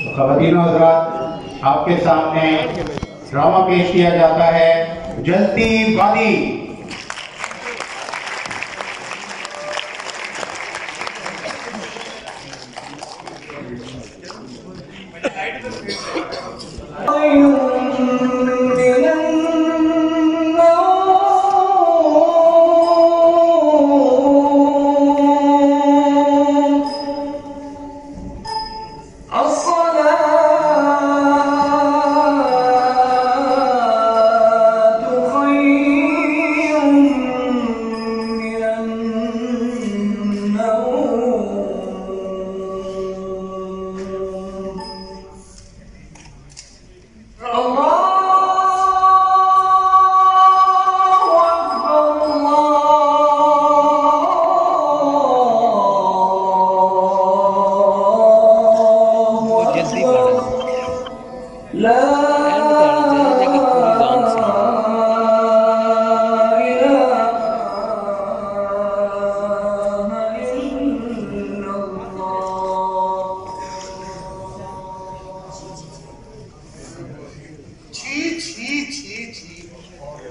ख़वातीनो हज़रात, आपके सामने ड्रामा पेश किया जाता है जलती वादी।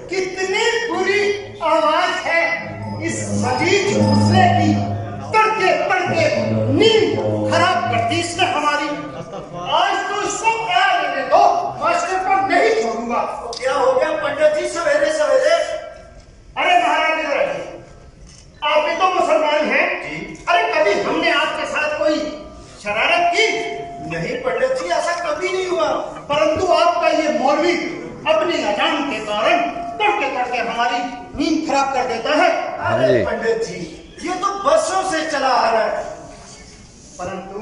कितनी बुरी आवाज है इस मजीद गुस्से की। तड़के तड़के नींद खराब कर दी इसने हमारी। आज तो इसको क्या लेने दो, मास्टर को नहीं छोड़ूंगा। क्या हो गया पंडित जी सवेरे सवेरे? अरे महाराज, आप भी तो मुसलमान हैं। अरे कभी हमने आपके साथ कोई शरारत की? नहीं पंडित जी, ऐसा कभी नहीं हुआ। परंतु आपका ये मौलवी अपनी अजान के कारण तड़के तड़के हमारी नींद खराब कर देता है। अरे पंडित जी, ये तो बरसों से चला आ रहा है। परंतु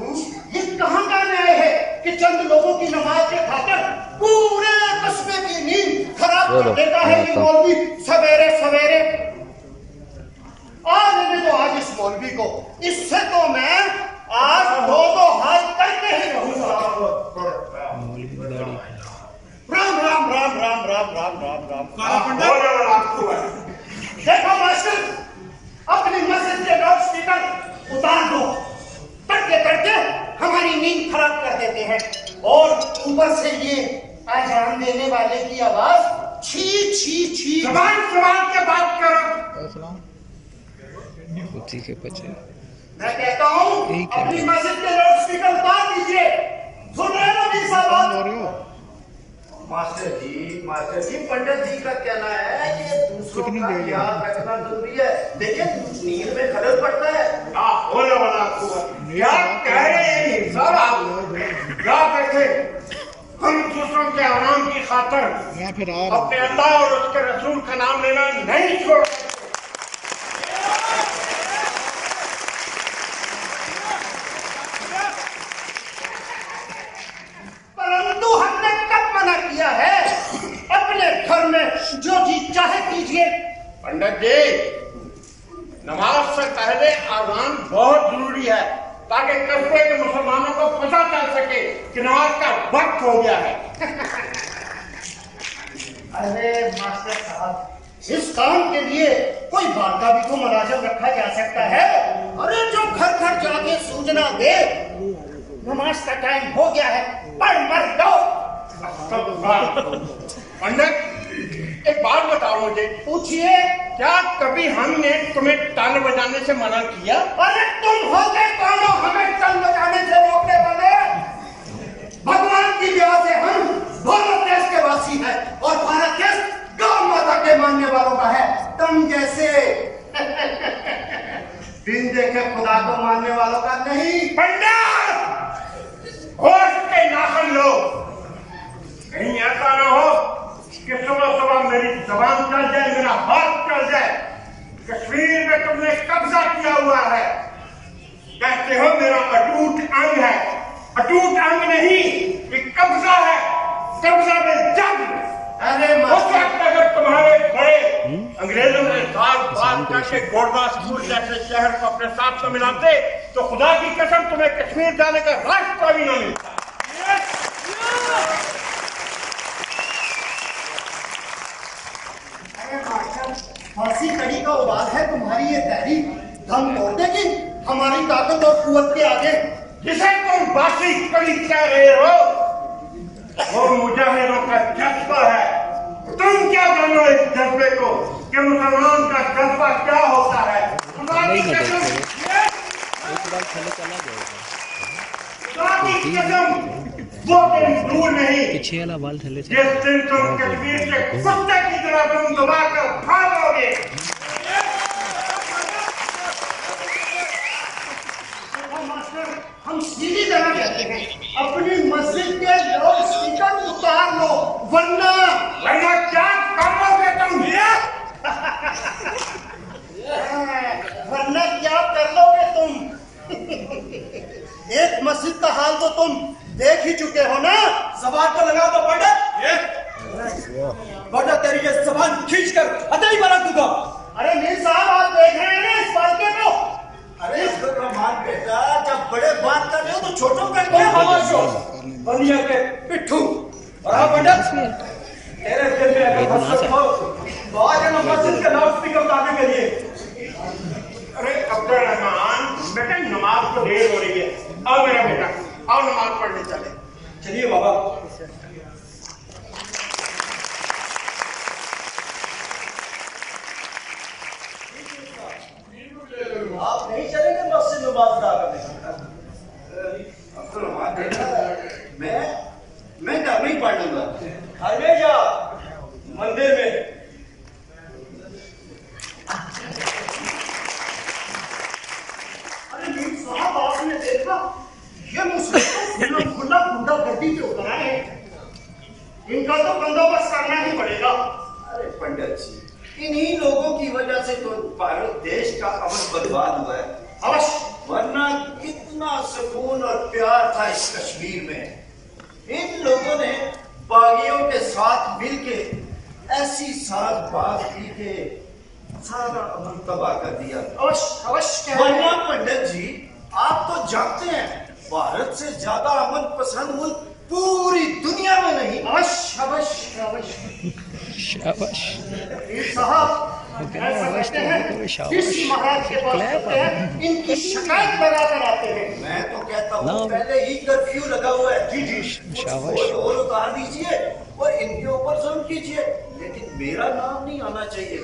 ये कहाँ का न्याय है कि चंद लोगों की नमाज के खातिर पूरे कस्बे की नींद खराब कर देता है ये मौलवी सवेरे सवेरे। आज इस मौलवी को, इससे तो मैं आज दो हाथ करके ही रहूंगा। राम राम राम राम राम राम राम राम। देखो मास्टर, अपनी मस्जिद के लाउड स्पीकर उतार दो। तड़के तड़के हमारी नींद खराब कर देते हैं और ऊपर से ये अजान देने वाले की आवाज छी छी छी। जबान संभाल के बात करो। मैं कहता हूँ अपनी मस्जिद के लाउड स्पीकर उतार दीजिए। सुन रहे हो मेरी बात? मास्टर जी, पंडित जी का कहना है कि दूसरों का ख्याल रखना जरूरी है। देखिए नींद में खलल पड़ता है। क्या कह रहे हैं सर आप? याद रखें, हम दूसरों के आराम की खातर अपने अल्लाह और उसके रसूल का नाम लेना नहीं छोड़। परंतु हमने कब मना किया है? अपने घर में जो जी चाहे कीजिए। पंडित जी, नमाज से पहले अज़ान बहुत जरूरी है ताकि कस्बे के मुसलमानों को पता चल सके कि नमाज का वक्त हो गया है। अरे मास्टर साहब, इस काम के लिए कोई बारका भी तो मुलाजिम रखा जा सकता है। अरे जो घर घर जाके सूचना दे नमाज का टाइम हो गया है, पढ़ मर दो। पंडित, एक बात बताओ मुझे। पूछिए। क्या कभी हमने तुम्हें ताल बजाने से मना किया? अरे तुम हो गए कौन हो हमें ताल बजाने से रोकने वाले? भगवान की दया से हम भारत देश के वासी हैं और भारत देश गौ माता के मानने वालों का है। तुम जैसे बिन देखे खुदा को मानने वालों का नहीं। पंडित, होश के नाखन लो। कहीं ऐसा ना हो कि सुबह सुबह मेरी जबान चल जाए, मेरा हाथ चल जाए। कश्मीर में तुमने कब्जा किया हुआ है, कहते हो मेरा अटूट अंग है। अटूट अंग नहीं, ये कब्जा है। कब्जा में जंग। अरे उस वक्त अगर तुम्हारे बड़े अंग्रेजों ने बात करके गुरदासपुर जैसे शहर को अपने साथ में मिलाते तो खुदा की कसम तुम्हें कश्मीर जाने का रास्ता भी न मिलता। फांसी कड़ी का उबाल है तुम्हारी ये तहरीक। दम तोड़ देगी हमारी ताकत और कुव्वत के आगे। जिसे तुम बासी कड़ी कह कह रहे हो? वो मुजाहिदों का जज्बा है। तुम क्या जानो इस जज्बे को कि मुसलमान का जज्बा क्या होता है? खुदा की कसम वो दिन दूर नहीं जिस दिन तुम कश्मीर से कुत्ते की तरह तुम दबाकर भागोगे। हम सीधी तरह कहते हैं, अपनी मस्जिद के लाउड स्पीकर उतार लो, वरना क्या करोगे तुम? वरना क्या कर लोगे तुम? एक मस्जिद का हाल तो तुम देख ही चुके हो ना। जबान तो लगा दो पंडित। बेटा तेरी ये जबान खींच कर अतई बना दूंगा। अरे मीर साहब, आप देख रहे हैं ना इस बालके को? अरे रहमान बेटा, जब बड़े बात कर रहे हो तो छोटों का क्या आवाज हो? बनिया के पिट्ठू। और हाँ पंडित, तेरे दिल में अगर हसरत हो तो आज हम मस्जिद के लाउड स्पीकर उतारने के लिए। अरे अब्दुल रहमान बेटा, नमाज तो देर हो रही है। आओ मेरा बेटा, आओ नमाज पढ़ने चले। चलिए बाबा। आप नहीं चलेंगे मस्जिद में बात अदा करने? अब्दुल रहमान बेटा, मैं घर में ही पढ़ लूंगा। घर में या मंदिर में? अरे मीर साहब, आपने देखा ये मुसलमान खुला गुंडागर्दी पे उतर आए हैं। इनका तो बंदोबस्त करना ही पड़ेगा। अरे पंडित जी, इन्हीं लोगों की वजह से तो भारत देश का अमन बर्बाद हुआ है। अवश्य, वरना कितना सुकून और प्यार था इस कश्मीर में। इन लोगों ने बागियों के साथ मिलके ऐसी साथ बात की के सारा अमन तबाह कर दिया। अवश्य, अवश्य। वरना पंडित जी, आप तो जानते हैं भारत से ज्यादा अमन पसंद मुल्क पूरी दुनिया में नहीं। अवश्य, अवश्य, अवश्य। मीर साहब, ऐसा करते हैं, किसी महाराज के पास जाते हैं, इनकी शिकायत लगाकर आते हैं। मैं तो कहता हूँ पहले ही कर्फ्यू लगा हुआ है। जी जी, और उतार दीजिए और इनके ऊपर जुल्म कीजिए, लेकिन मेरा नाम नहीं आना चाहिए।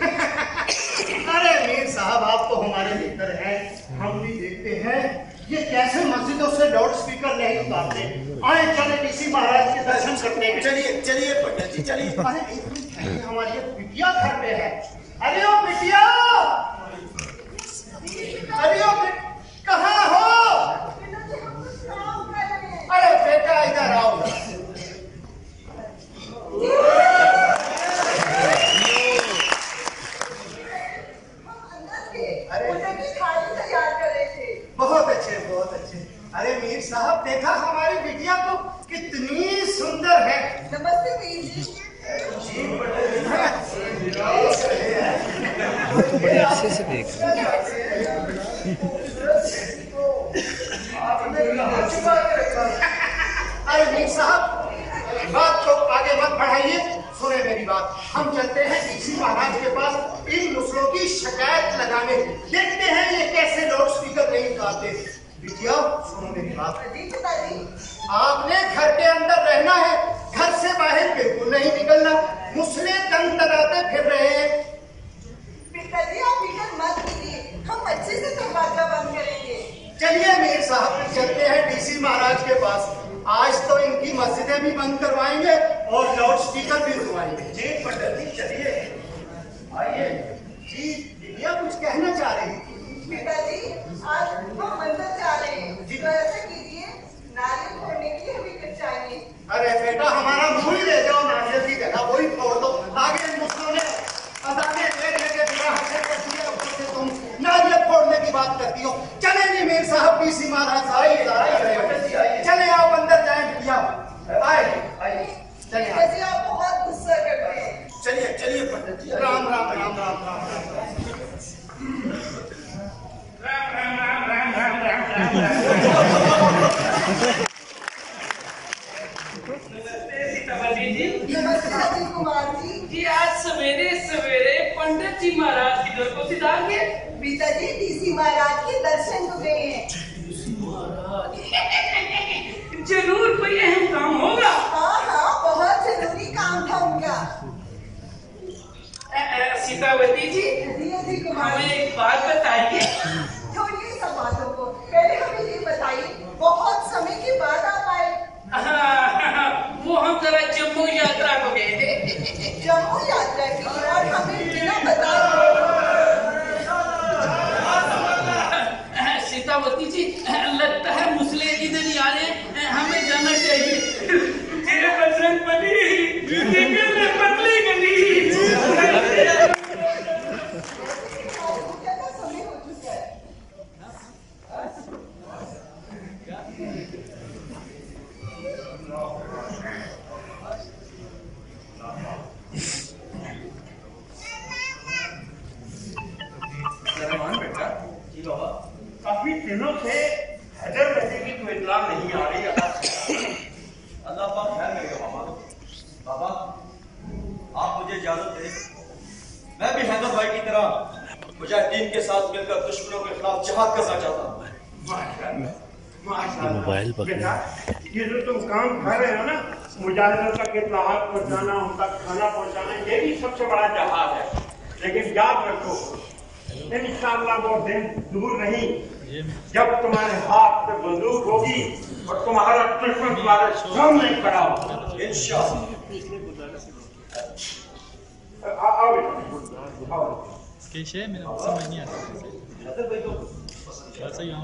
अरे मीर साहब, आप तो हमारे मित्र हैं, हम भी देखते हैं ये कैसे मस्जिदों से लाउड स्पीकर नहीं उतारते। आए चले डीसी महाराज के दर्शन करते हैं। चलिए चलिए पंडित जी, चलिए। अरे हमारी बिटिया घर पे है। अरे ओ बिटिया, अरे ओ कहाँ हो? अरे बेटा, इधर आओ। बहुत अच्छे, बहुत अच्छे। अरे मीर साहब, देखा हमारी बिटिया को कितनी सुंदर है। नमस्ते मीर जी। बड़े अच्छे से देख अरे मीर साहब, बात को आगे मत बढ़ाइए, सुने मेरी बात। हम चलते हैं डीसी महाराज के पास इन मुसलों की शिकायत लगाने। देखते हैं ये कैसे लाउड स्पीकर नहीं उतारते। बिटिया, सुनो मेरी बात। आपने घर के अंदर रहना है, घर से बाहर बिल्कुल नहीं निकलना। मुसले तंग लगाते फिर रहे हैं। पिताजी, आप फिक्र मत कीजिए, हम अच्छे से दरवाजा बंद करेंगे। चलिए मीर साहब, चलते हैं डीसी महाराज के पास। आज तो इनकी मस्जिदें भी बंद करवाएंगे और लाउड स्पीकर भी उठवाएंगे। जी पंडित जी, चलिए आइए। जी, बिटिया कुछ कहना चाह रही थी। पिताजी, आज हम मंदिर जा रहे हैं, तो ऐसा कीजिए, नारियल फोड़ने के लिए हमें कुछ चाहिए। अरे बेटा, हमारा मुंह ही ले जाओ, नारियल की जगह वही फोड़ दो। आगे मुस्लिमों ने अदाने दे के बिना हक कर दिया, ऊपर से तुम नारियल फोड़ने की बात करती हो। चले नहीं मीर साहब, डीसी महाराज आइए, चले आप अंदर जाए। बिटिया आए, चलिए। पिताजी, आप बहुत गुस्सा करते हैं। चलिए चलिए पंडित जी। राम राम राम राम राम राम। नमस्ते अनिल कुमार जी। आज सवेरे सवेरे पंडित जी महाराज की दर को सिधार के पिताजी, डीसी महाराज के दर्शन हो गए हैं। जरूर कोई अहम काम होगा। हाँ हाँ, बहुत जरूरी काम था उनका। सीतावती जी, जी कुमार, हमें एक बात बताइए। छोड़िए सब बातों को, पहले हमें ये बताइए, बहुत समय के बाद आप आए। वो हम जरा जम्मू यात्रा को गए थे। जम्मू यात्रा की, और हमें बिना बताए। सीतावती जी, लगता है मुसले इधर ही आ रहे हैं, हमें जाना चाहिए। तेरे बजरंग बली, पतली गली। समय हो चुका है। काफी दिनों से हैदर वैसे की कोई इत्तला नहीं आ रही। अल्लाह पाक खैर करेगा बाबा। बाबा, आप मुझे इजाजत दें, मैं भी हैदर भाई की तरह मुजाहिदीन के साथ मिलकर दुश्मनों के खिलाफ जिहाद करना चाहता हूँ। मोबाइल बेटा, ये जो तुम काम कर रहे हो ना, मुजाहिदों तक इत्तलाहात पहुंचाना, उन तक खाना पहुंचाना, ये भी सबसे बड़ा जहाद है। लेकिन याद रखो, इंशाअल्लाह वो दिन दूर नहीं जब तुम्हारे हाथ में बंदूक होगी और तुम्हारा दुश्मन तुम्हारे सामने खड़ा होगा। इंशाअल्लाह। कैसे मेरा समझ नहीं आता। वैसे ही हम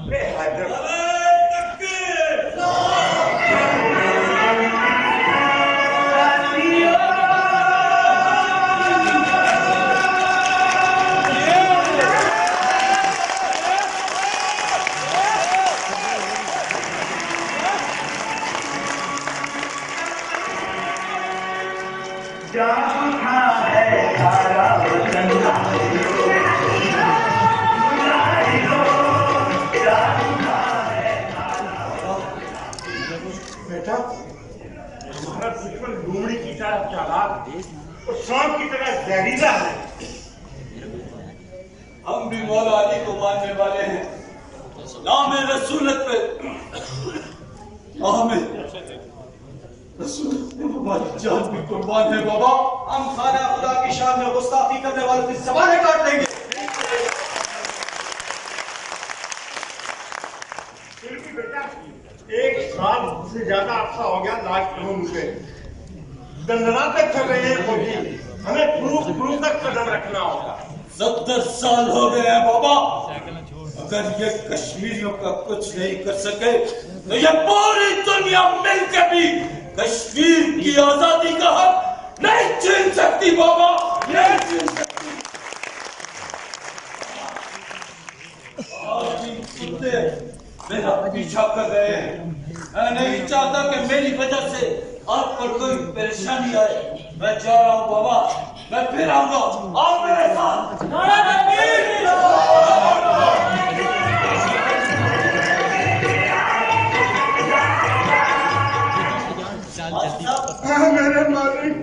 बेटा, हमारा दुश्मन लोमड़ी की तरह चालाक और सांप की तरह जहरीला है। हम भी मौला अली को मानने वाले हैं। नाम रसूलत पे हमें रसूलत पे हमारी जान भी कुर्बान है बाबा। हम खाना खुदा की शान में गुस्ताखी करने वालों की ज़बानें काट देंगे। फिर भी बेटा, एक साल से ज्यादा अर्सा हो गया लॉकडाउन पे, दंडनाते चल रहे हैं फौजी, हमें प्रूफ तक कदम रखना होगा। 70 साल हो गए हैं बाबा। अगर ये कश्मीरियों का कुछ नहीं कर सके तो ये पूरी दुनिया मिलकर भी कश्मीर की आजादी का हक नहीं छीन सकती बाबा, नहीं छीन सकती। आज भी कुत्ते मेरा पीछा कर रहे हैं। मैं नहीं चाहता कि मेरी वजह से आप पर कोई परेशानी आए। मैं जा रहा हूँ बाबा, मैं फिर आऊंगा। आप मेरे साथ नारा तकबीर। मेरे मालिक,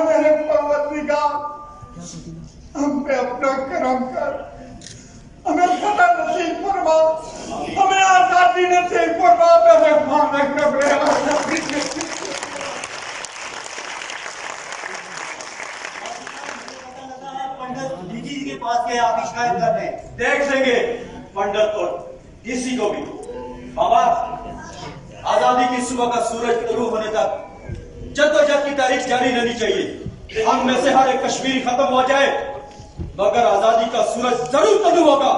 मेरे परवरदिगार, हम पे अपना करम कर, हमें फतह नसीब फरमा, हमें आजादी नसीब फरमा। मेरे मालिक पंडित दीदी के पास के आप शिकायत कर रहे हैं, देख लेंगे पंडित और किसी को भी। बाबा, आजादी की सुबह का सूरज तुलू होने तक जद्दोजहद की तारीख जारी रहनी चाहिए। हम में से हर एक कश्मीरी खत्म हो जाए मगर आजादी का सूरज जरूर तुलू होगा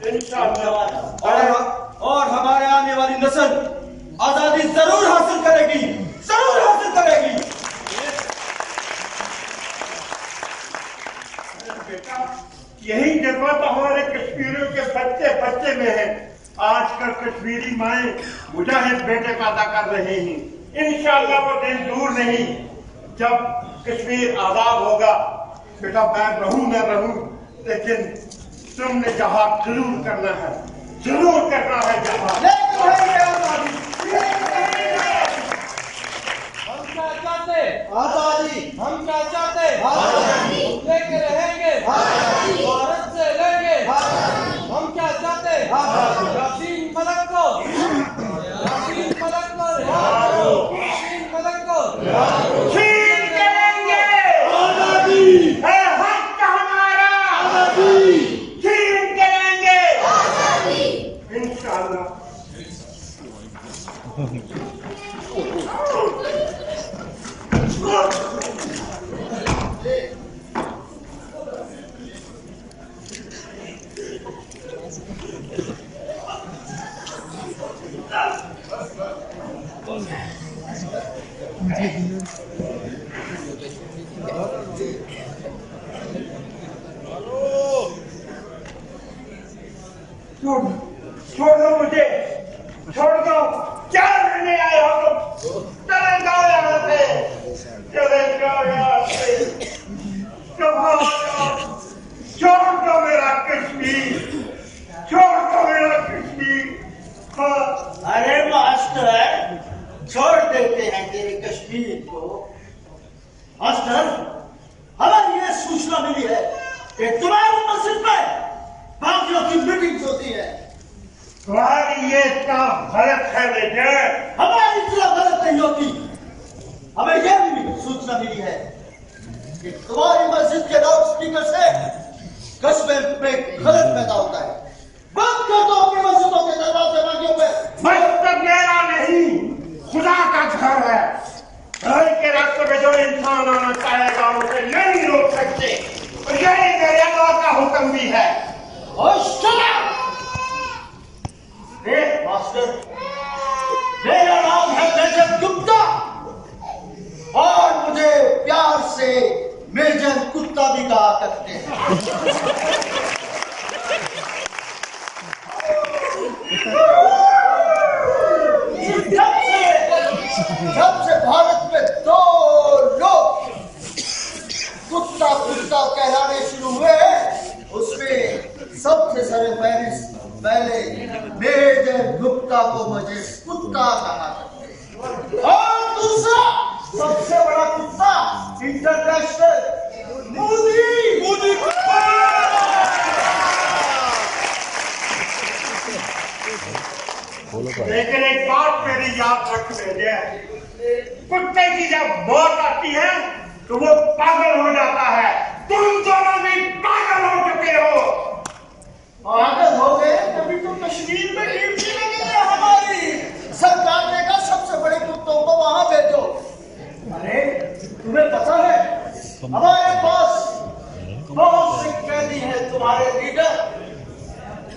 इंशाअल्लाह। और हमारे आने वाली नस्ल आजादी जरूर हासिल करेगी, जरूर हासिल करेगी। बेटा, यही जज्बा तो हमारे कश्मीरियों के बच्चे बच्चे में है। आजकल कश्मीरी माएं मुजाहिद बेटे पैदा कर रहे हैं। इंशाअल्लाह वो दिन दूर नहीं जब कश्मीर आजाद होगा। बेटा, मैं रहूं न रहूं, लेकिन तुमने जहाद जरूर करना है, जरूर करना है जहाद। हम क्या चाहते? आजादी। हम क्या चाहते? आजादी। लेके रहेंगे, भारत से लेंगे। हम क्या चाहते? यासीन मलिक को, यासीन छीन के लेंगे आजादी, है हक हमारा आजादी, छीन के लेंगे आजादी इंशाअल्लाह। छोड़ दो मुझे, छोड़ दो। क्या करने आए हो तुम? चले जाओ यहाँ से, चले जाओ यहाँ से, छोड़ दो मेरा कश्मीर, छोड़ दो मेरा कश्मीर। हाँ। अरे मास्टर, छोड़ देते हैं तेरे कश्मीर को। मास्टर, हमें ये सूचना मिली है कि तुम्हारी मस्जिद में बागियों की मीटिंग होती है। तुम्हारी ये काम गलत है बेटे। हमारी इतना गलत नहीं होती। हमें यह भी सूचना मिली है कि तुम्हारी मस्जिद के लाउड स्पीकर से कस्बे में खलल पैदा होता है। बंद कर दो अपनी मस्जिदों के दरवाजे बागियों पे। मस्जिद मेरा नहीं, खुदा का घर है। घर के रास्ते में जो इंसान आना चाहेगा उसे नहीं रोक सकते। और यही मेरे अल्लाह का हुक्म भी है। मास्टर, मेरा नाम है मेजर गुप्ता और मुझे प्यार से मेजर कुत्ता भी कहा करते हैं। जब से भारत में दो लोग कुत्ता कुत्ता कहलाने शुरू हुए, उसमें सबसे पहले मेजर गुप्ता को मुझे कुत्ता कहा करते, और दूसरा सबसे बड़ा कुत्ता इंटरनेशनल मोदी कुत्ता। लेकिन एक बात मेरी याद रख ले, कुत्ते की जब मौत आती है तो वो पागल हो जाता है। तुम दोनों भी पागल हो चुके हो। पागल हो गए तभी तो कश्मीर में ड्यूटी लगी है हमारी। सरकार ने कहा सबसे बड़े कुत्तों को वहां भेजो। अरे तुम्हें पता है हमारे पास बहुत से कैदी हैं, तुम्हारे लीडर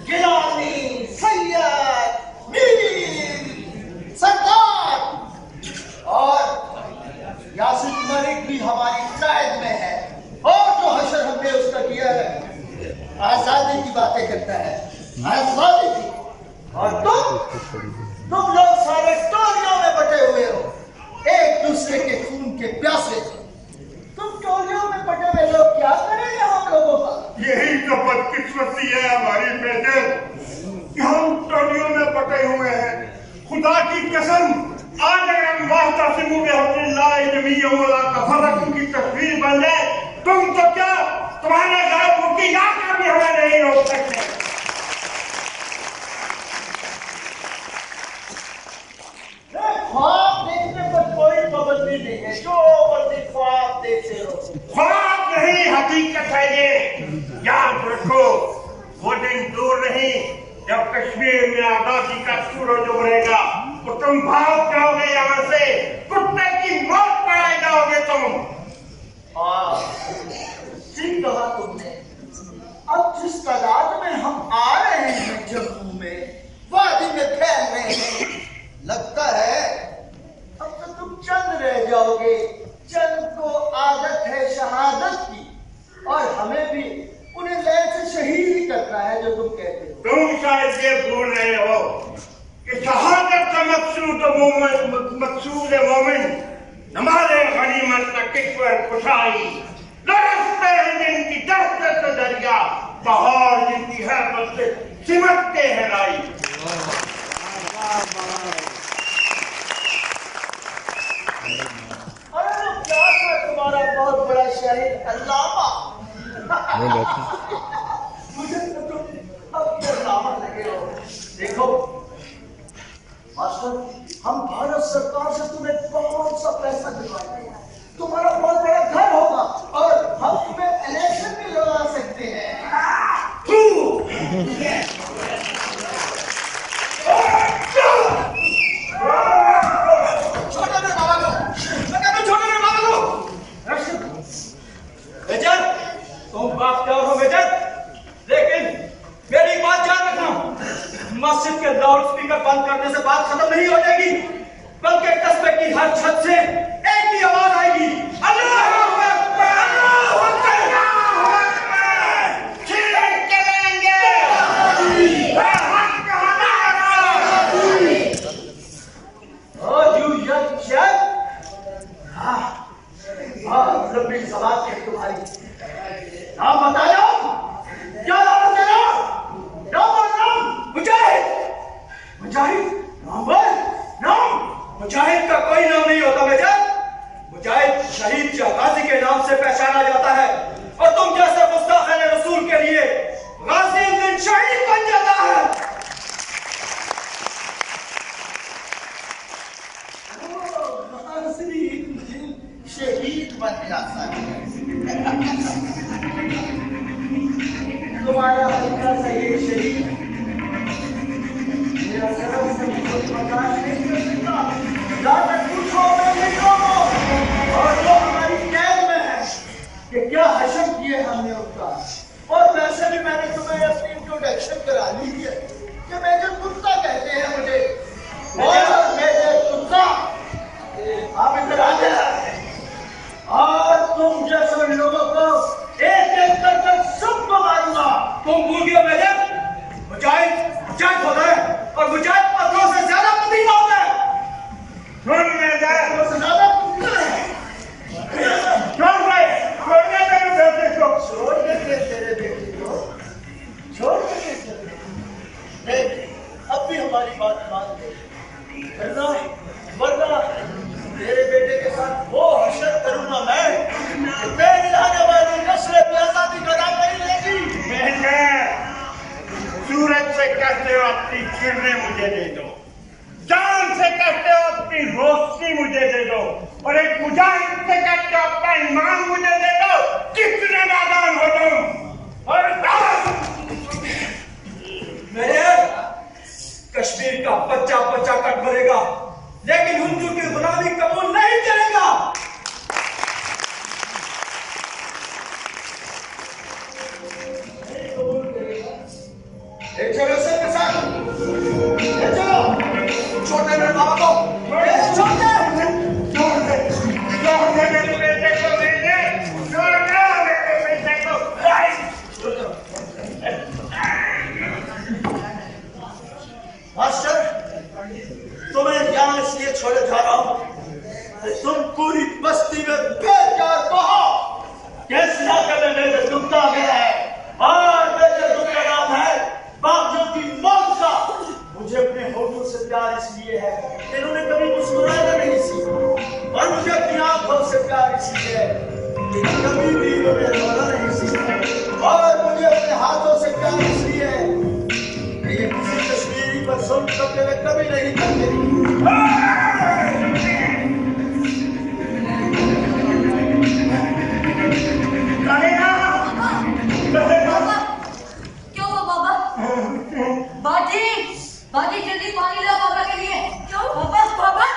गिलानी, सैयद, मीर, सरदार और यासिर मलिक भी हमारी कैद में है। और जो हशर हमने उसका किया है, आजादी की बातें करता है, आजादी की। और तुम लोग सारे टोलियों में बटे हुए हो, एक दूसरे के खून के प्यासे। तुम टोलियों में बटे हुए लोग क्या करेंगे हम लोगों का? यही तो बदकिस्मती है हमारी बेटे कि हम टोलियों में बटे हुए हैं। खुदा की कसम, आज अगर हम वाहतासिमू बिहब्लिल्लाह जमीअन वला तफर्रकू की तस्वीर बन जाए, तुम तो क्या तुम्हारे गैर मुल्की यात्रा भी हमें नहीं रोक सकते। ख्वाब देखने पर कोई पाबंदी नहीं है, जो मर्जी ख्वाब देखते रहो। ख्वाब नहीं, हकीकत है ये। याद रखो, वो दिन दूर नहीं जब कश्मीर में आजादी का सूरज उभरेगा तो तुम भाग जाओगे यहाँ से, कुत्ते की मौत पड़ाए जाओगे तुम। ठीक कहा तुमने। अब जिस तादाद में हम आ रहे हैं जम्मू में, वादी में फैल रहे हैं, लगता है अब तो तुम चंद रह जाओगे। चंद को आदत है शहादत की, और हमें भी उन्हें लैन से शहीद ही करना है जो तुम कहते हो। तुम शायद ये भूल रहे हो कि शहादत का मकसूद मोमिन हमारे गनीमत का किस्वर खुशाई, लरसते हैं जिनकी दहशत से दरिया, बहार जिनकी हैबत से सिमटते हैं राई। अरे क्या था तुम्हारा बहुत बड़ा शाहिद अल्लामा। मुझे तो तुम अब अल्लामा लगे हो। देखो मास्टर, हम भारत सरकार से तुम्हें बहुत सा पैसा दिलवाएंगे। मुजाहिद का कोई नाम नहीं होता मेजर। मुजाहिद शहीद या गाजी के नाम से पहचाना जाता है और तुम जैसे गुस्ताखान रसूल के लिए गाजी उस दिन शहीद बन जाता है। शहीद बन जाता है। तुम्हारा हल्का सा ये शहीद मेरा शर्म से बर्दाश्त नहीं कर सकता। जाकर पूछो और जो हमारी कैद में है कि क्या हशम किए हमने उनका। और वैसे भी मैंने तुम्हें अपनी इंट्रोडक्शन करा ली है कि मेजर कुत्ता कहते हैं मुझे। और मेजर कुत्ता आप इधर आ जाए और तुम जैसे लोगों को एक एक कर सबको मारूंगा। तुम भूल गए मेजर, मुजाहिद होता है और मुजाहिद पत्थरों से ज्यादा पतीला होता है। सुन मेजर, से ज्यादा पतीला है। छोड़ दे, छोड़ने मेरे बेटे को। छोड़ देते तेरे बेटे को, छोड़ देते तेरे देख, अब भी हमारी बात मान ले, वरना तेरे बेटे के साथ वो हशर करूंगा मैं तेरी आने वाली नस्ल पे आजादी का नाम नहीं लेगी। मेजर, सूरज से कहते हो अपनी किरणें मुझे दे दो, चांद से कहते हो अपनी रोशनी मुझे दे दो, और एक मुजाहिद से कहते हो अपना ईमान मुझे दे दो। कितने नादान हो तुम। और कश्मीर का बच्चा बच्चा कट मरेगा लेकिन हुजूर की गुलामी कबूल नहीं करेगा। चलो सबके साथ, चलो छोटे मेरे बाबा को छोटे मेरे बेटे को दे दे, मेरे बेटे को। मास्टर, तुम्हें यहाँ इसलिए छोड़े जा रहा हूँ तुम पूरी बस्ती में बेकार कहो कि इस इलाके में मेरे दुखता गया है और मेरे दुख का नाम है बागियों की मौत का। मुझे अपने होठों से प्यार इसलिए है कि इन्होंने कभी मुस्कुराना नहीं सीखा, और मुझे अपनी आंखों से प्यार इसलिए है कि कभी भी इन्होंने रोना नहीं सीखा, और मुझे अपने हाथों से प्यार इसलिए है कि ये किसी कश्मीरी पर सुन कभी नहीं करते। क्यों हुआ बाबा? बाजी, बाजी जल्दी पानी लाओ बाबा के लिए। क्यों बाबा? बाबा,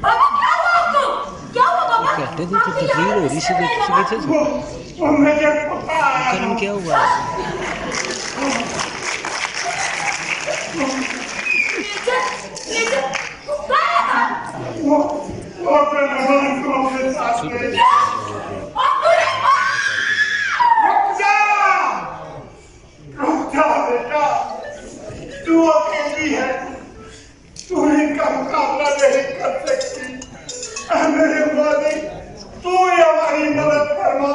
बाबा क्या हुआ आपको? क्या हुआ बाबा? कहते थे कि तकरीर हो रही थी, कर्म क्या हुआ? बेटा, तू अकेली है, तू इनका मुकाबला नहीं कर सकती। मेरे वालिद, तू ही हमारी मदद फरमा।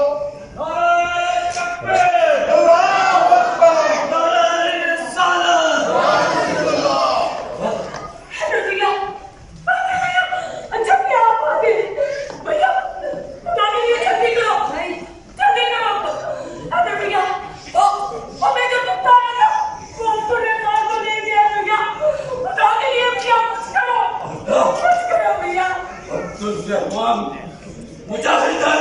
मुजाहिद है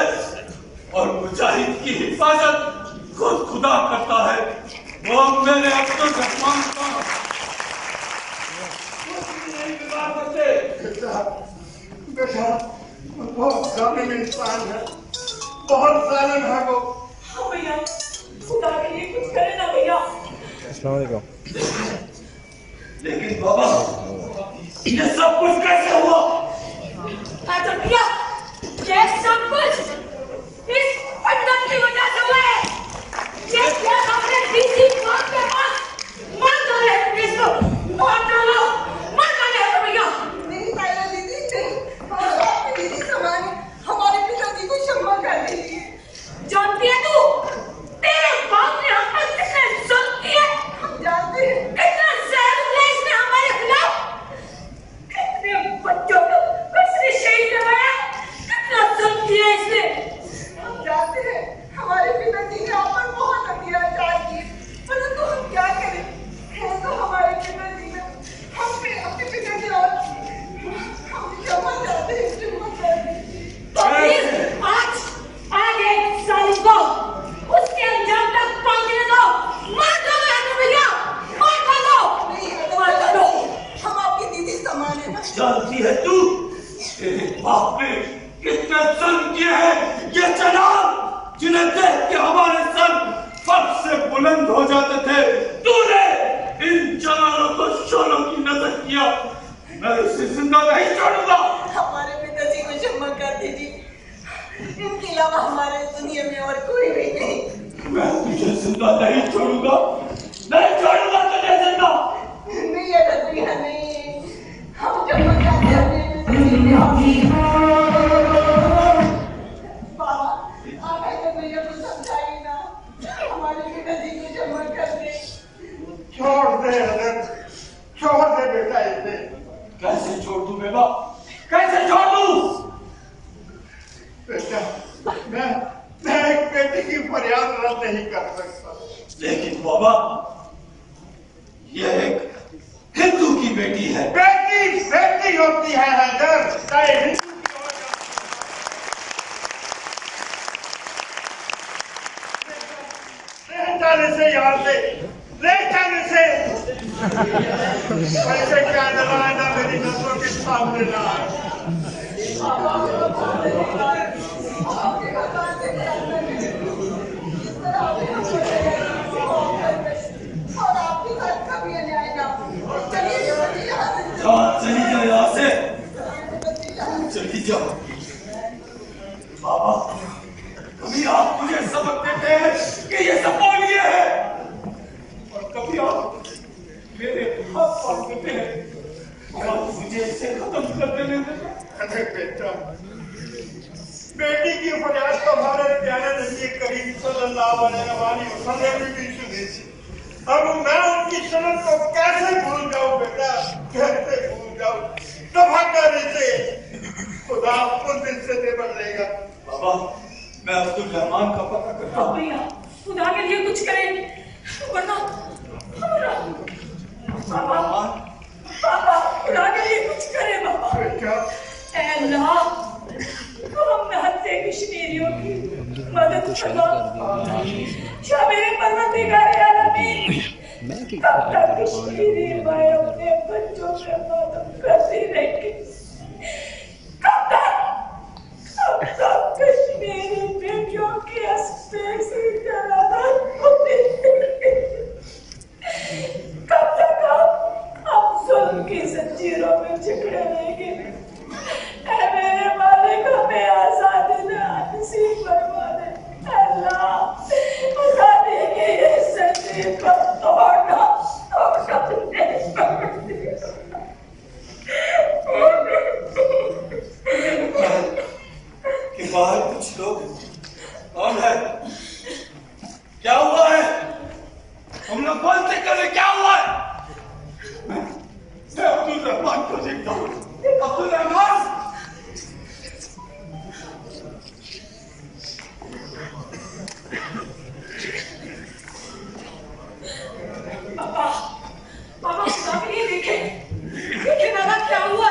और मुजाहिद की हिफाजत खुद खुदा करता है। वो मेरे अब्दुल रहमान का नहीं बिगाड़ सकते। बेटा, बहुत जालिम इंसान है, बहुत जालिम है वो। हाँ भैया, खुदा के लिए कुछ करे ना भैया। अस्सलाम वालेकुम। लेकिन बाबा, ये सब कुछ कैसे हुआ? तो भैया, ये सब कुछ इस पंडित की वजह से हुआ है। ये क्या हमने डीसी कोर्ट के पास मार डाले इसको, मार डालो भैया। मेरी ताया दीदी नहीं, हमारे आपकी दीदी समान है, हमारे पिताजी को क्षमा कर दीजिए। जानती है तू, तेरे बाप ने हम पर कितने जुल्म किए? हम जानते हैं। कितना जहर उगला इसने हमारे खिलाफ, कितने बच्चों बाप ने कितने जुल्म किए हैं ये जनाब, जिन्हें देख के हमारे सर फट से बुलंद हो जाते थे। तूने इन जवानों को शोलों की नजर किया। मैं इसे जिंदा नहीं छोड़ूंगा। हमारे पिताजी को क्षमा कर दीजिए, इनके अलावा हमारे दुनिया में और कोई भी नहीं। मैं तुझे जिंदा नहीं छोड़ूंगा, नहीं छोड़ूंगा तुझे जिंदा। नहीं है दुनिया नहीं, हम क्षमा करते हैं। बाबा आप ऐसे भैया को समझाइए ना, हमारे पिताजी को क्षमा कर दे। छोड़ दे हजरत, छोड़ दे बेटा इसे। कैसे छोड़ दूं बेटा, कैसे छोड़ दूं? बेटा मैं एक बेटे की फरियाद रद्द नहीं कर सकता। लेकिन बाबा यह एक हिंदू की बेटी है। बेटी बेटी होती है हजरत, चाहे हिंदू ले जाने से यार ले जाने से वैसे क्या ना मेरी नजरों के सामने ना चली जाओ यहाँ से, चली जाओ। बाबा कभी आप मुझे सबक देते हैं कि ये सब बोलिए है, और कभी आप मेरे हाथ पास देते हैं और मुझे इसे खत्म कर देने देते। अरे बेटा, बेटी की फरियाद तो हमारे प्यारे नबी करीम सल्लल्लाहु अलैहि वसल्लम ने भी सुनी थी। अब मैं उनकी सुन्नत को कैसे भूल जाऊं बेटा, कैसे भूल जाऊं? दफा कर इसे, खुदा उस दिन से दे बदलेगा। बाबा मैं अब्दुल रहमान का पता करता हूँ। भैया खुदा के लिए कुछ करेंगे, वरना बाबा बाबा खुदा के लिए कुछ करे बाबा। ऐ अल्लाह हम हत्या कश्मीरियों की मदद करवा, या मेरे परवरदिगार आलमीन कब तक कश्मीरी भाई अपने बच्चों पे मदद करती रहेंगे? कब तक कश्मीरी बेटियों की अस्पताल से कब तक हम जुल्म की जंजीरों में जकड़े रहेंगे? ऐ मेरे मालिक हमें आजादी नसीब फरमा दे। अल्लाह आजादी की ये जंजीर को तोड़ना कि बाहर कुछ लोग कौन है? क्या हुआ है? हम लोग बोलते करें क्या हुआ है? मैं अब्दुल रहमान को देखता हूँ। अब्दुल रहमान बाबा बाबा खुदा के लिए देखे दादा क्या हुआ?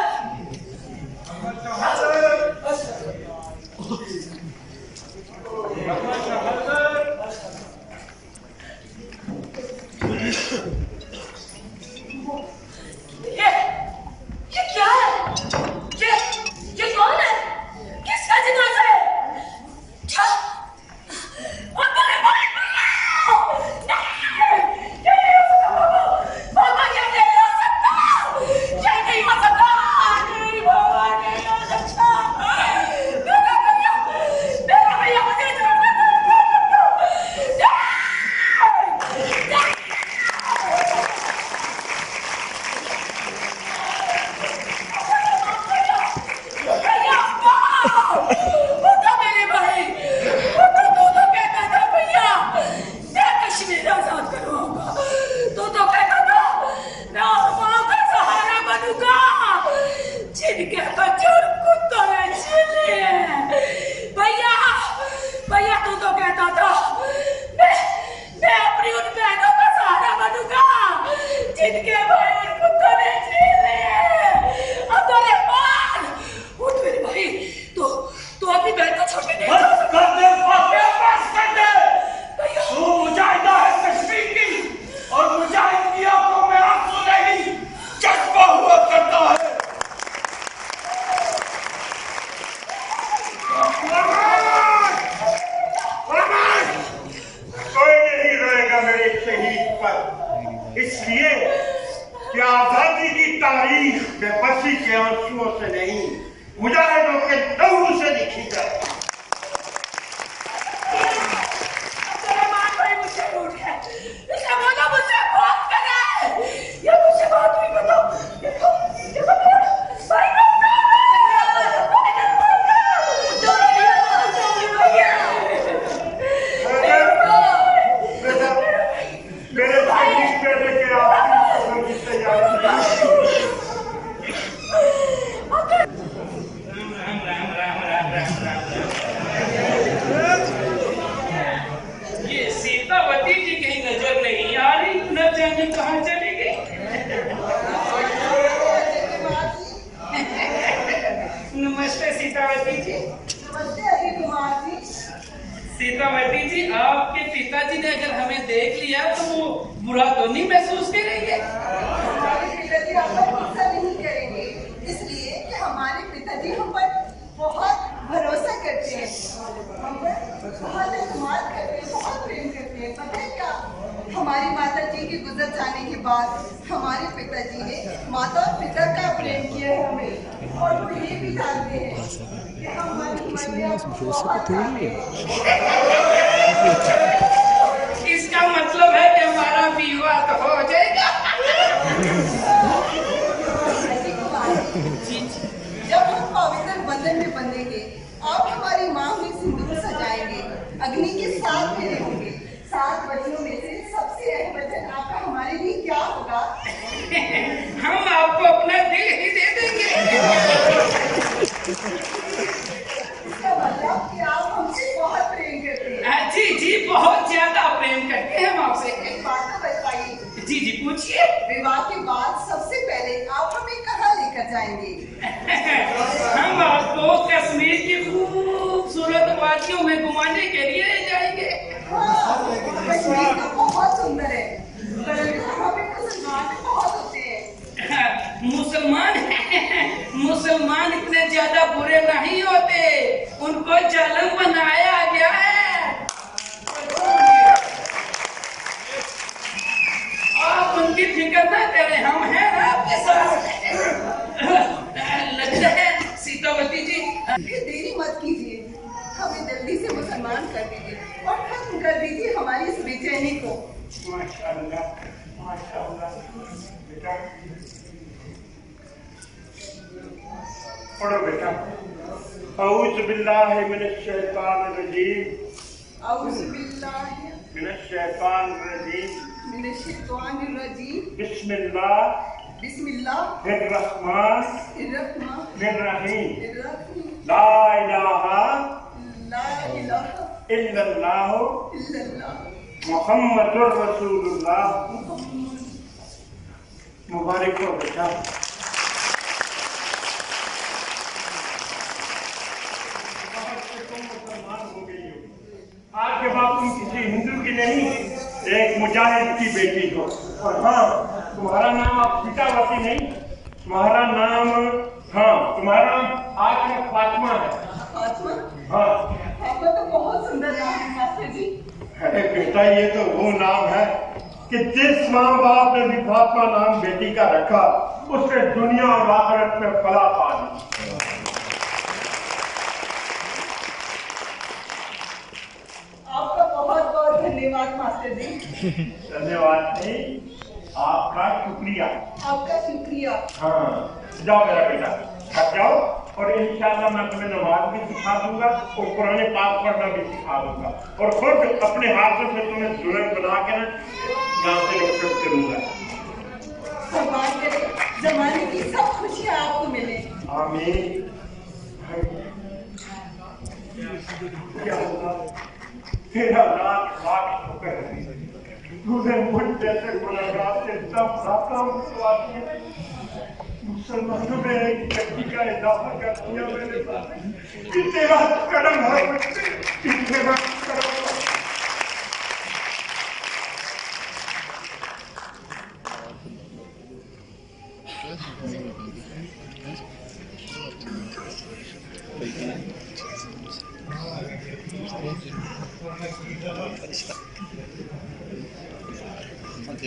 तारीख बेबसी के आंसुओं से नहीं, मुजाहिदों के लहू से लिखी जाए। सीतावती जी, आपके पिताजी ने अगर हमें देख लिया तो वो बुरा तो नहीं महसूस करेंगे? हमारे पिताजी हम पर गुस्सा नहीं करेंगे, इसलिए कि हमारे पिताजी हम पर बहुत भरोसा करते हैं, हम पर बहुत एतमाद करते हैं, बहुत प्रेम करते हैं। पता है क्या, हमारी माता जी के गुजर जाने के बाद हमारे पिताजी ने माता और पिता का प्रेम किया है हमें, और वो ये भी जानते हैं कि हम इसका मतलब है कि हमारा विवाह तो हो जाएगा। जब हम पवित्र बंधन में बंधेंगे, आप हमारी मांग में सिंदूर सजाएंगे, अग्नि के 7 फेरे होंगे, 7 वचनों में से सबसे अहम वचन आपका हमारे लिए क्या होगा? हम आपको अपना दिल ही दे देंगे। इसका मतलब कि आप हमसे बहुत प्रेम करते हैं। जी जी, बहुत ज्यादा प्रेम करते हैं हम आपसे। एक बात तो बताइए। जी जी, पूछिए। विवाह के बाद सबसे पहले आप हमें कहाँ लेकर जाएंगे? हम आपको कश्मीर की खूबसूरत वादियों में घुमाने के लिए ले जाएंगे। हाँ, कश्मीर तो बहुत सुंदर है, परंतु वहाँ पे मुसलमान भी बहुत होते हैं। मुसलमान इतने ज्यादा बुरे नहीं होते, उनको जालिम बनाया गया है। आप उनकी फिक्र ना करें, हम हैं आपके साथ। लगता है सीतावती जी, देरी मत कीजिए, हमें जल्दी से मुसलमान कर दीजिए और खत्म कर दीजिए हमारी इस बेचैनी को। माशाअल्लाह, माशाअल्लाह। बेटा पढ़ो बेटा। औज़ु बिल्लाहि मिनश शैतानिर रजीम। औज़ु बिल्लाहि मिनश शैतानिर रजीम। मिनश शैतानिर रजीम। बिस्मिल्लाहिर रहमानिर रहीम। ला इलाहा इल्लल्लाह मुहम्मदुर रसूलुल्लाह। मुबारक हो बेटा। आज के बाद तुम किसी हिंदू की नहीं, एक मुजाहिद की बेटी हो। और हाँ, तुम्हारा नाम अब सीतावती नहीं, तुम्हारा नाम, हाँ, तुम्हारा आज का फातिमा है। फातिमा? हाँ। फातिमा तो बहुत सुंदर नाम है मास्टर जी। अरे बेटा, ये तो वो नाम है कि जिस माँ बाप ने भी फातिमा नाम बेटी का रखा, उसने दुनिया और आखिरत में फलाह पा ली। आपका बहुत बहुत धन्यवाद मास्टर जी। धन्यवाद नहीं, आपका शुक्रिया। आपका शुक्रिया। हाँ, जाओ मेरा बेटा, अब जाओ, और इंशाअल्लाह मैं तुम्हें नमाज भी सिखा दूंगा और कुरान पाक पढ़ना भी सिखा दूंगा, और खुद अपने हाथों से तुम्हें दुल्हन बना के ना यहाँ से रखकर करूंगा। भगवान करे जमाने की सब खुशियाँ आपको मिले। आमीन। क्या होगा? तेरा लाख लाख शुक्र है, तूने मुझ जैसे गुनहगार से इतना बड़ा काम करवा दिया। मुसलमानों में एक व्यक्ति का इजाफा कर दिया मेरे साथ। तेरा करम है, तेरा करम है।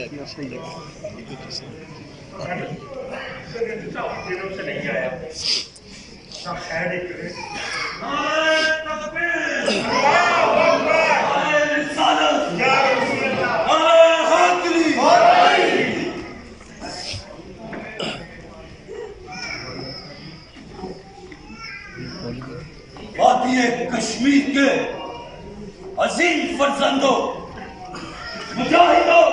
दिनों से नहीं आया सब खैर ही करे। वादिये कश्मीर के अजीम फर्जंदों, मुजाहिदों,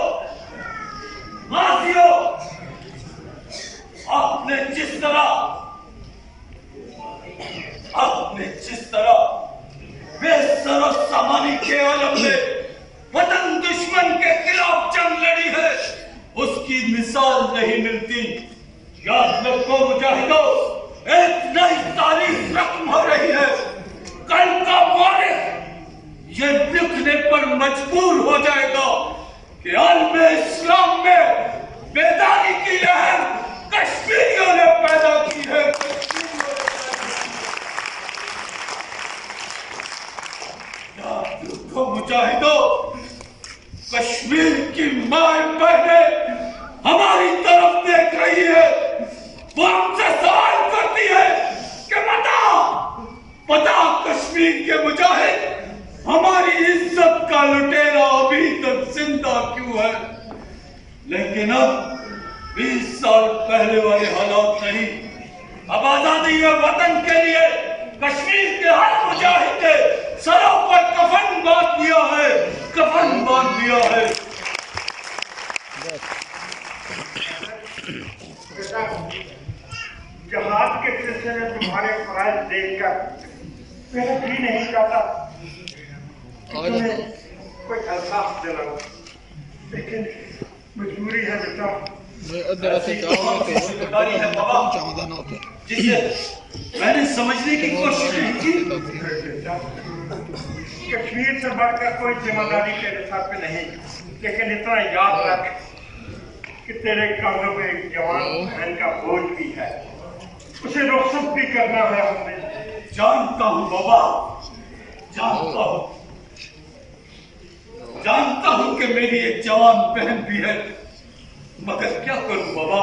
गाजियों, आपने जिस तरह बेसरो सामानी के आलम में वतन दुश्मन के खिलाफ जंग लड़ी है, उसकी मिसाल नहीं मिलती। याद रखो मुजाहिदों, एक नई तारीख रकम हो रही है। कल का वारिस ये लिखने पर मजबूर हो जाएगा कि आलमे इस्लाम में बेदारी की लहर कश्मीरियों ने पैदा की है। मुजाहिदों, कश्मीर की माँ बहनें हमारी तरफ देख रही है, वो हमसे सवाल करती है कि बता कश्मीर के मुजाहिद, हमारी इज्जत का लुटेरा अभी तक जिंदा क्यों है? लेकिन अब 20 साल पहले वाले हालात नहीं। अब आजादी के वतन के लिए कश्मीर के हर मुजाहिद ने सरों पर कफन बांध दिया है। जहाज के सिलसिले में तुम्हारे फराइज देखकर मेरा भी नहीं चाहता तुम्हें कोई एहसास दिलाऊं, लेकिन मजबूरी है बेटा। जिसे मैंने समझने की कोशिश नहीं की। कश्मीर से बढ़कर कोई जिम्मेदारी तेरे सर पे नहीं, लेकिन इतना याद रख कि तेरे कांधों पे एक जवान बहन का बोझ भी है, उसे रुखसत भी करना है हमने। जानता हूँ बाबा, जानता हूँ कि मेरी एक जवान बहन भी है, मगर क्या करूँ बाबा,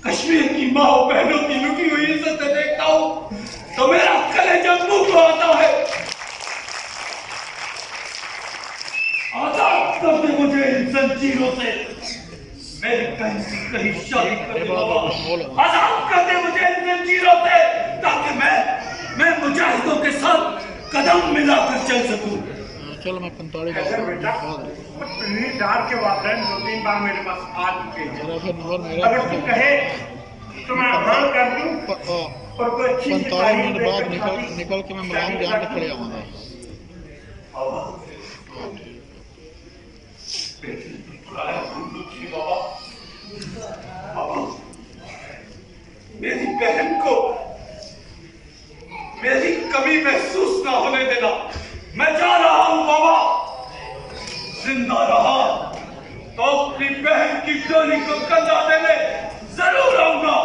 कश्मीर की माँ बहनों की लुटी हुई इज्जत देखता हूँ तो मेरा कलेजा मुंह को आता है। आजाद कर दे मुझे इन जंजीरों से, मेरे कहीं शादी कर दे बाबा, आजाद कर दे मुझे इन जंजीरों से, ताकि मैं मुजाहिदों के साथ कदम मिलाकर चल सकूं। चलो मैं 45 डाल के वादन 2-3 बार मेरे पास आ चुके हैं। अगर तू कहे तो मैं हाँ कर दूं और कोई अच्छी 45 मिनट बाद निकल के मैं मलाम जान के खड़े आऊंगा। मेरी बहन को मेरी कमी महसूस ना होने देना। मैं जा रहा हूं बाबा, जिंदा रहा तो अपनी बहन की डोली को कंधा देने जरूर आऊंगा।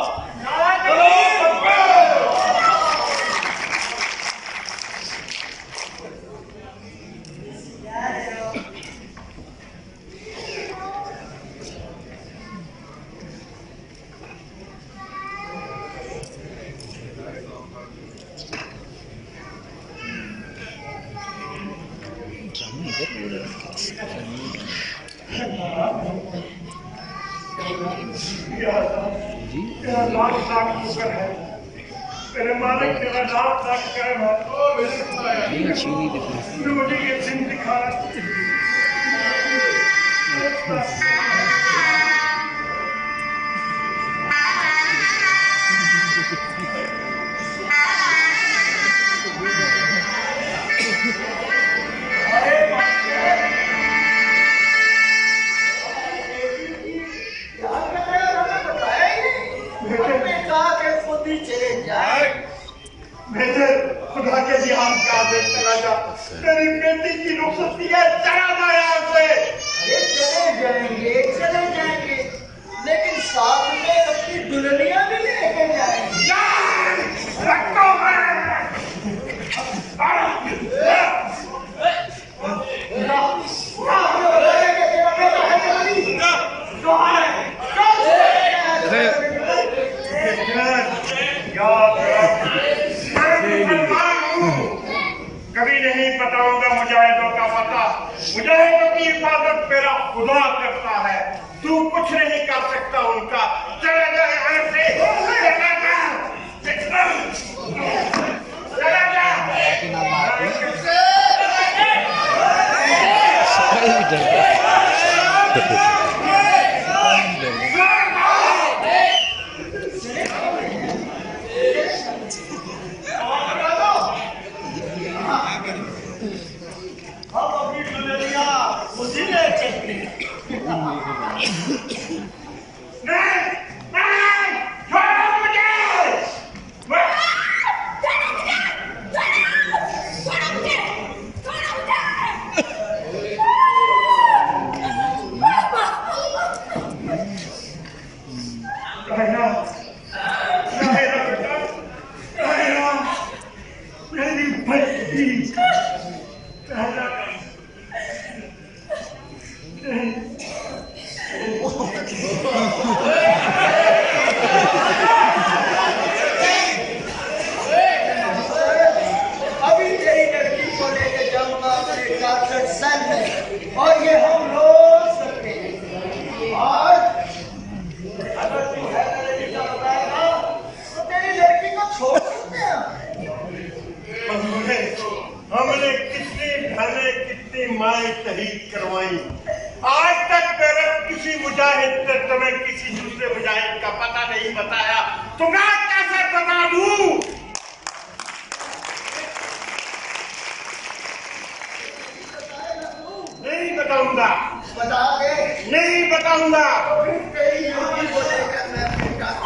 तेरा लाख शुक्र है, तेरे मालिक तेरा लाख करम है। तूने मुझे ये दिन दिखाया। खुदा के जिहाद का चला जा, तेरी बेटी की रुखसती है, चला जा यहाँ से। ये चले जाएंगे, लेकिन साथ में अपनी दुल्हनियां भी लेके जाएंगे। रखो मैं मुजाहिदों की हिफाजत मेरा खुदा करता है, तू कुछ नहीं कर सकता उनका। चला जा यहाँ से, चला जा, चला जा। और ये हम रोज करते हैं। और अगर तू है मेरे जैसा बताएगा तो तेरी लड़की को छोड़ सकते हैं। हमने कितने घर में कितनी माएं शहीद करवाई, आज तक मेरे किसी मुजाहिद ने तुम्हें किसी दूसरे मुजाहिद का पता नहीं बताया, तुम्हें कैसे बता दूं? नहीं बताऊंगा। बता दे। नहीं बताऊंगा। तेरी लड़की को लेकर मैं अपने एक बात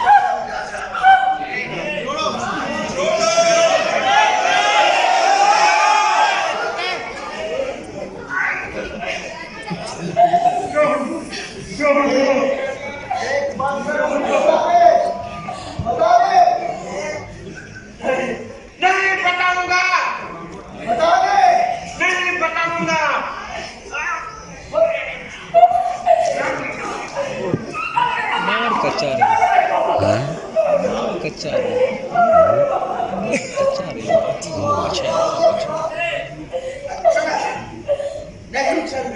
बता दे। नहीं बताऊंगा। बता दे। नहीं बताऊंगा। कच्चा रही कच्चा नहीं चल।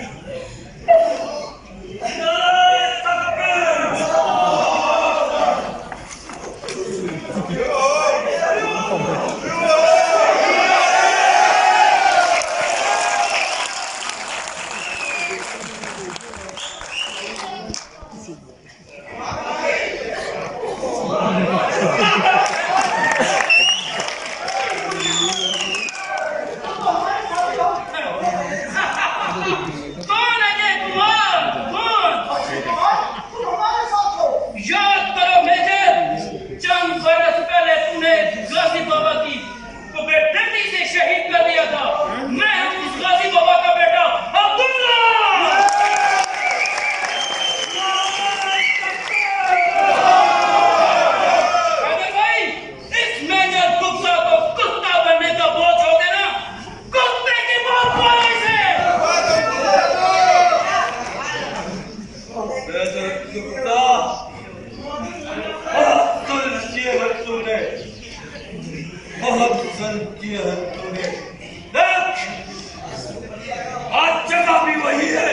आज जगह भी वही है,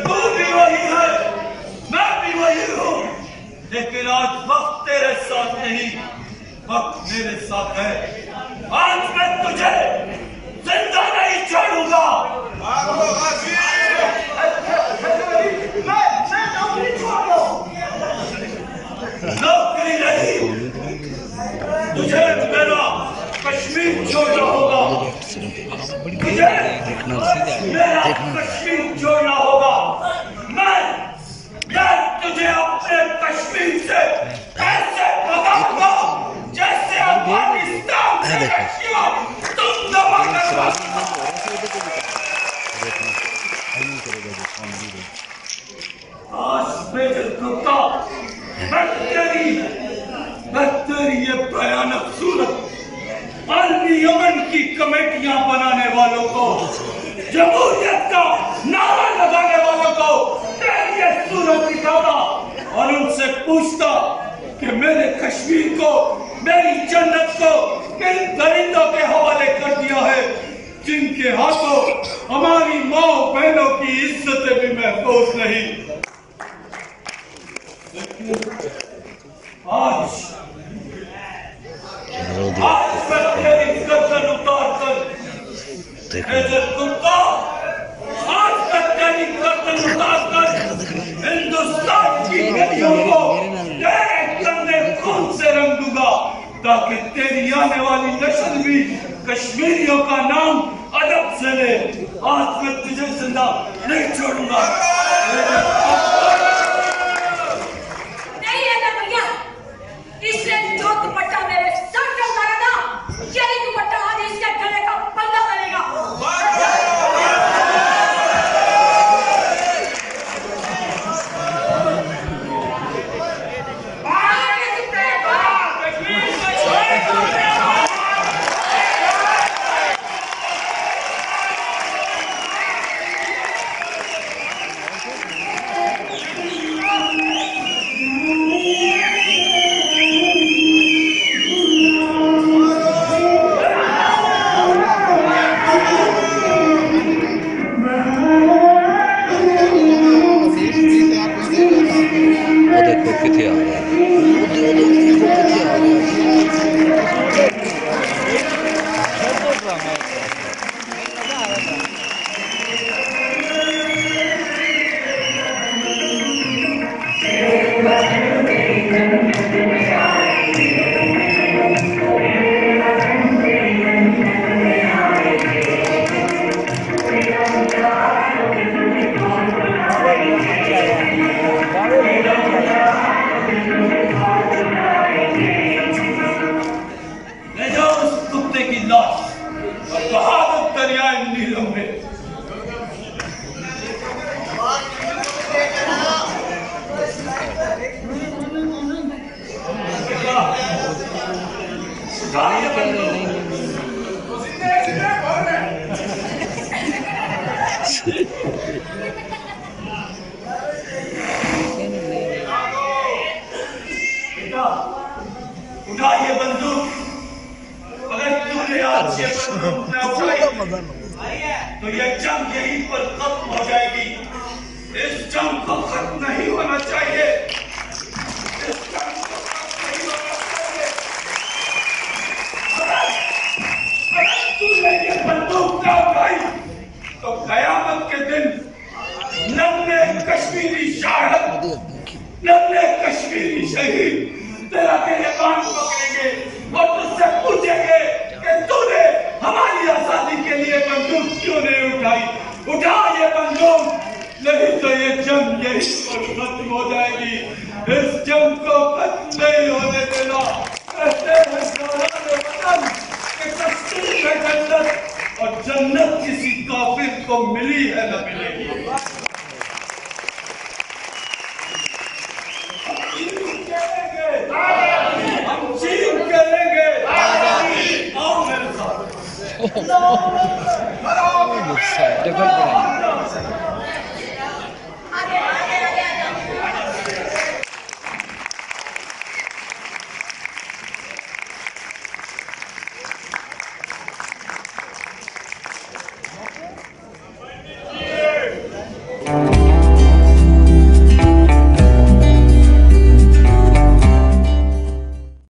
तू भी वही है, मैं भी वही हूँ, लेकिन आज वक्त तेरे साथ नहीं, वक्त मेरे साथ है। आज मैं तुझे जिंदा नहीं छोड़ूंगा। नौकरी नहीं, तुझे मेरा कश्मीर छोड़ना होगा, तुझे मेरा कश्मीर छोड़ना होगा। मैं तुझे अपने कश्मीर से ऐसे भगाऊंगा जैसे अफगानिस्तान से तुम दबा कर। आज मेजर गुप्ता, मैं तेरी ये भयानक सूरत आलमी यमन की कमेटियां बनाने वालों को, जमहूरियत का नारा लगाने वालों को तेरी ये सूरत दिखाता और उनसे पूछता कि मेरे कश्मीर को, मेरी जन्नत को किन दरिंदों के हवाले कर दिया है जिनके हाथों हमारी माँ बहनों की इज्जतें भी महफूज नहीं। आज मैं तेरी गर्दन उतार कर कुत्ता, आज तक तेरी गर्दन उतार कर हिंदुस्तान की नदियों को तेरे गंदे खून से रंग दूंगा, ताकि तेरी आने वाली नस्ल भी कश्मीरियों का नाम अदब से ले। आज मैं तुझे जिंदा नहीं छोड़ूंगा। नहीं रहता भैया, इसने जो दुपट्टा मेरे सर पे उतारा था, यही दुपट्टा आज इसके गले का बंधा बनेगा। उठा ये बंदूक। अगर तूने आज ये बंदूक न उठाई तो ये जंग यहीं पर खत्म हो जाएगी। इस जंग को खत्म नहीं होना चाहिए। इस जंग को खत्म नहीं होना चाहिए। अगर तूने ये बंदूक न उठाई तो कयामत के दिन नन्हे कश्मीरी शायर, नन्हे कश्मीरी शहीद तेरा गिरबान पकड़ेंगे और तुझसे पूछेंगे कि तूने हमारी आजादी के लिए बंदूक क्यों नहीं उठाई। उठा ये बंदूक, नहीं तो ये जंग यहीं पर खत्म हो जाएगी। इस जंग को खत्म नहीं होने देना। कहते हैं वतन कि कश्मीर में जन्नत, और जन्नत किसी काफिर को मिली है न मिलेगी। हम चीन करेंगे। आओ मेरे साथ।